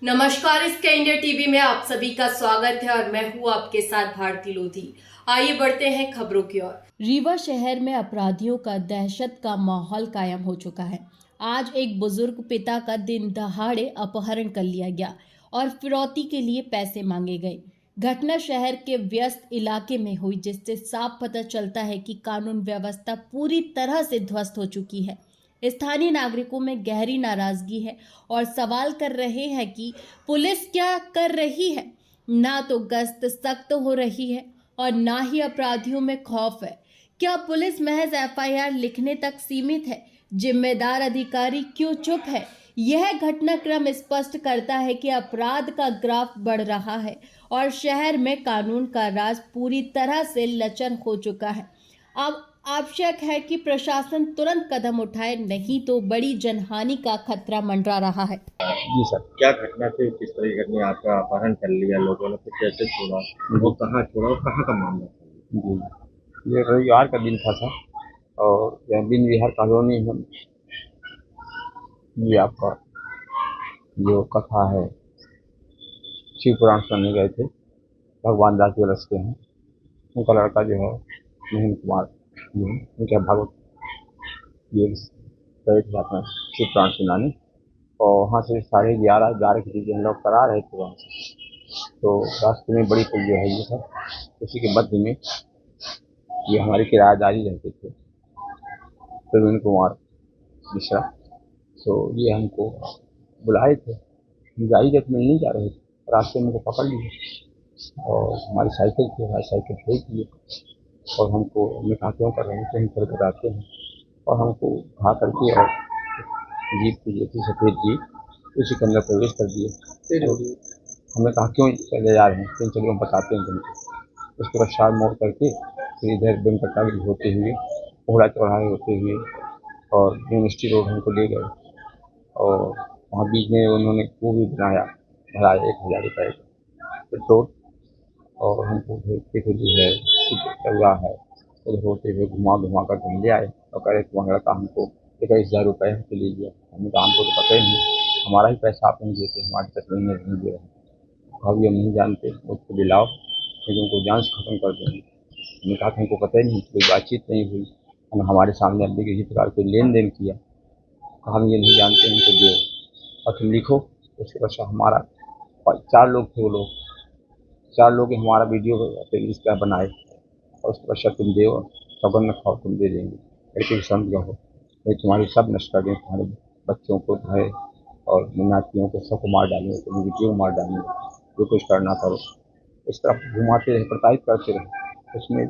नमस्कार, इसके India TV में आप सभी का स्वागत है और मैं हूं आपके साथ भारती लोधी। आइए बढ़ते हैं खबरों की ओर। रीवा शहर में अपराधियों का दहशत का माहौल कायम हो चुका है। आज एक बुजुर्ग पिता का दिन दहाड़े अपहरण कर लिया गया और फिरौती के लिए पैसे मांगे गए। घटना शहर के व्यस्त इलाके में हुई, जिससे साफ पता चलता है कि कानून व्यवस्था पूरी तरह से ध्वस्त हो चुकी है। स्थानीय नागरिकों में गहरी नाराजगी है और सवाल कर रहे हैं कि पुलिस क्या कर रही है। ना तो गश्त सख्त हो रही है और ना ही अपराधियों में खौफ है। क्या पुलिस महज एफआईआर लिखने तक सीमित है? जिम्मेदार अधिकारी क्यों चुप है? यह घटनाक्रम स्पष्ट करता है कि अपराध का ग्राफ बढ़ रहा है और शहर में कानून का राज पूरी तरह से लचर हो चुका है। अब आवश्यक है कि प्रशासन तुरंत कदम उठाए, नहीं तो बड़ी जनहानि का खतरा मंडरा रहा है। जी सर, क्या घटना थी? किस तरह की घटना? आपका अपहरण कर लिया लोगों ने, फिर कैसे छोड़ा? वो कहाँ छोड़ा और कहाँ का मामला था? जी, ये रविवार का दिन था सर। और यह बिन विहार कॉलोनी में ये आपका जो कथा है शिव पुराण सुनने गए थे। भगवान दास ज्वेलर्स के हैं, उनका लड़का जो है महेंद्र कुमार, जो है उनके भागवत ये गए थे अपना शिव पुराण सुनाने। और वहाँ से 11:30 के बीच हम लोग करा रहे थे वहाँ से। तो रास्ते में बड़ी पुल जो है ये सर, उसी के मध्य में ये हमारे किराएदारी रहते थे प्रवीण कुमार मिश्रा। तो ये हमको बुलाए थे, हम गाड़ीगत मिलने जा रहे थे, रास्ते में को पकड़ लिए और हमारी साइकिल थी, हमारी साइकिल फेंक दिए और हमको निकातियों कर रहे थे, हम फिर बताते हैं और हमको उठा करके और जीप की जो थी सफ़ेद जीप, उसी के अंदर प्रवेश कर दिए। तो हमने कहा क्यों चले जा रहे हैं, फिर चलो हम बताते हैं तुमको। उसके बाद शार मोड़ करके फिर इधर बेमकट्टा होते हुए, घोड़ा चौराहे होते हुए और यूनिवर्सिटी रोड हमको ले गए। और वहाँ बीच में उन्होंने वो भी भराया 1,000 रुपये पेट्रोल। और हमको भेजते फिर जो है चल रहा है, उधर होते हुए घुमा घुमा कर हम ले आए और कह रहे तुम्हारा लड़का हमको 21,000 रुपये हमसे ले लिया। हमने कहा हमको तो पता ही नहीं, हमारा ही पैसा आप नहीं देते, हमारे 10 महीने नहीं दे रहे। अभी हम नहीं जानते, उसको दिलाओ लेकिन उनको जांच खत्म कर देंगे। हमने कहा हमको पता ही नहीं, कोई बातचीत नहीं हुई, हमारे सामने अभी किसी प्रकार कोई लेन देन किया। हम ये नहीं जानते, हमको दो और तुम लिखो। उसके पश्चात हमारा 4 लोग थे, वो लोग 4 लोग हमारा वीडियो लिस्ट बनाए और उसके पश्चात तुम दे, सबर न खाओ, तुम दे देंगे, लड़के की समझ रहो, नहीं तुम्हारी सब नष्ट कर दें, तुम्हारे बच्चों को है और नातियों को सबको मार डालेंगे, तुम बेटियों को मार डालेंगे, जो कुछ करना करो। इस तरह घुमाते रहे, प्रताड़ित करते रहे। उसमें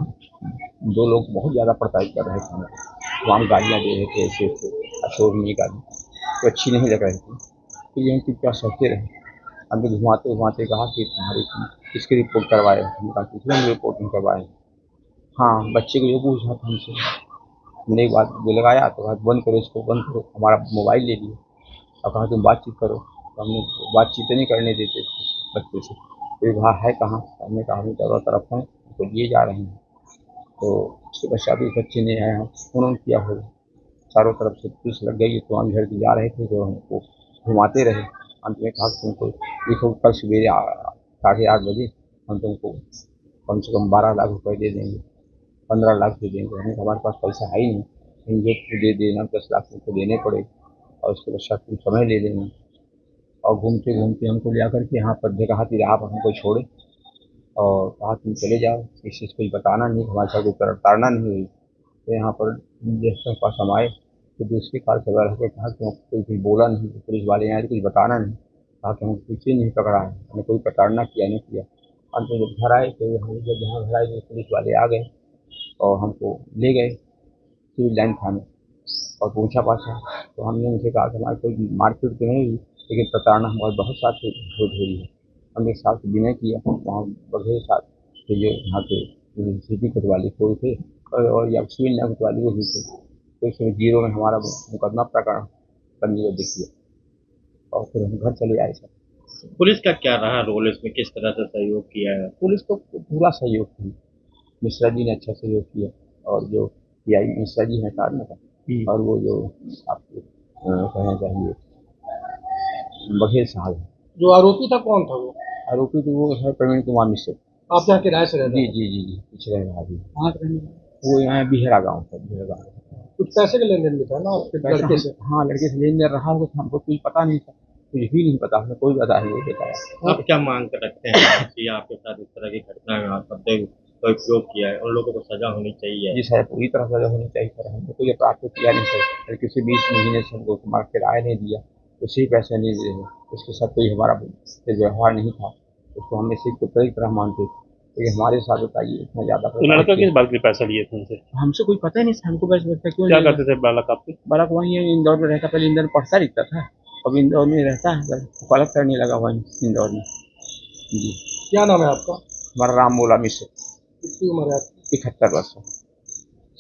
2 लोग बहुत ज़्यादा प्रताड़ित कर रहे थे हमको, वहाँ गालियाँ दे रहे थे ऐसे ऐसे, अशोक में गाली तो अच्छी नहीं लग रही थी। तो यही चुपचाप सहते रहे। हमने घुमाते घुमाते कहा कि तुम्हारी किसकी रिपोर्ट करवाए? हमने कहा किसी ने रिपोर्ट नहीं करवाए। हाँ, बच्चे को जो पूछा था हमसे, मैंने एक बात जो लगाया तो कहा बंद करो इसको, बंद करो, हमारा मोबाइल ले लिए और कहा तुम बातचीत करो। तो हमने बातचीत नहीं करने देते थे बच्चे से। तो कहा है कहाँ? हमने कहा हम चारों तरफ हैं, तो लिए जा रहे हैं। तो उसके पश्चात भी बच्चे ने आया, फोन किया हो, चारों तरफ से पुलिस लग गई। तो हम घर के जा रहे थे, तो हमको घुमाते रहे। अंत में कहा तुमको लिखो, कल सवेरे 8:30 बजे हम तुमको कम से कम 12 लाख रुपए दे देंगे, 15 लाख दे देंगे। हमने हमारे पास पैसा है ही नहीं, कहीं जेब से दे देना, 10 लाख तुमको देने पड़े और उसके पश्चात तुम समय ले लेना। और घूमते घूमते हमको ले आकर के यहाँ पर जगह तिराहा पर हमको छोड़े और कहा तुम चले जाओ, इस चीज़ को बताना नहीं, हमारे साथ कोई ताड़ना नहीं हुई। तो यहाँ पर जैसे पास हम आए तो दूसरी कार सवार होकर कहा कि कोई कुछ बोला नहीं, पुलिस वाले आए तो कुछ बताना नहीं। कहा कि हमको कुछ ही नहीं पकड़ा है, हमने कोई प्रताड़ना किया नहीं किया। अंत में जब घर आए तो हम जब जहाँ घर आए तो पुलिस वाले आ गए और हमको ले गए सिविल लाइन थाने और पूछा पाछा। तो हमने उनसे कहा कि हमारी कोई मारपीट तो नहीं हुई, लेकिन प्रताड़ना हमारे बहुत साथ हो रही है। हमने एक साथ विनय किया, वहाँ बघेल साथ थे जो यहाँ पे सिटी कोतवाली कोई थे और या सिविल लाइन कोतवाली वो भी थे। तो इसमें 0 में हमारा मुकदमा प्रकरण पंजीबद्ध किया और फिर हम घर चले आए सर। पुलिस का क्या रहा रोल इसमें, किस तरह से सहयोग किया है? पुलिस को पूरा सहयोग किया, मिश्रा जी ने अच्छा सहयोग किया और जो पीआई मिश्रा जी हैं सारना का, और वो जो आपको कहना चाहिए बघेल साहब हैं, जो आरोपी था कौन था वो? आरोपी तो वो है प्रवीण कुमार मिश्र। आप यहाँ किराए से रहते जी हैं? जी जी जी पिछले रहा अभी कहाँ पे रहने वाले? वो यहाँ बिहरा गाँव पर बिहरा गाँव। कुछ पैसे का लेन देन भी था ना आपके लड़के से? हाँ लड़के से लेन देन रहा होगा तो हमको कुछ पता नहीं था, कुछ भी नहीं पता, हमें कोई पता नहीं बताया। आप क्या मांग कर रखते हैं कि आपके साथ इस तरह की घटना में आप शब्द का उपयोग किया है, उन लोगों को सजा होनी चाहिए? जी सर पूरी तरह सजा होनी चाहिए सर, हमने कोई अपराध तो किया नहीं सर, लड़के से 20 महीने से हमको किराया नहीं दिया, उसे ही पैसे नहीं दिए, उसके साथ कोई हमारा व्यवहार नहीं था, उसको हम इसी को पूरी तरह मानते थे, लेकिन हमारे साथ बताइए इतना ज्यादा। तो लड़का किस बात के पैसा लिए थे उनसे? हमसे कोई पता ही नहीं था, हमको बस लगता क्यों क्या लेगा? करते थे बालक आपके? बालक वहीं है, इंदौर में रहता, पहले इंदौर में पढ़ता लिखता था, अब इंदौर में रहता है, पलक करने लगा वहीं इंदौर में। जी क्या नाम है आपका? हमारा राम बोला मिश्र, कितनी उम्र है आपकी? 71 वर्ष।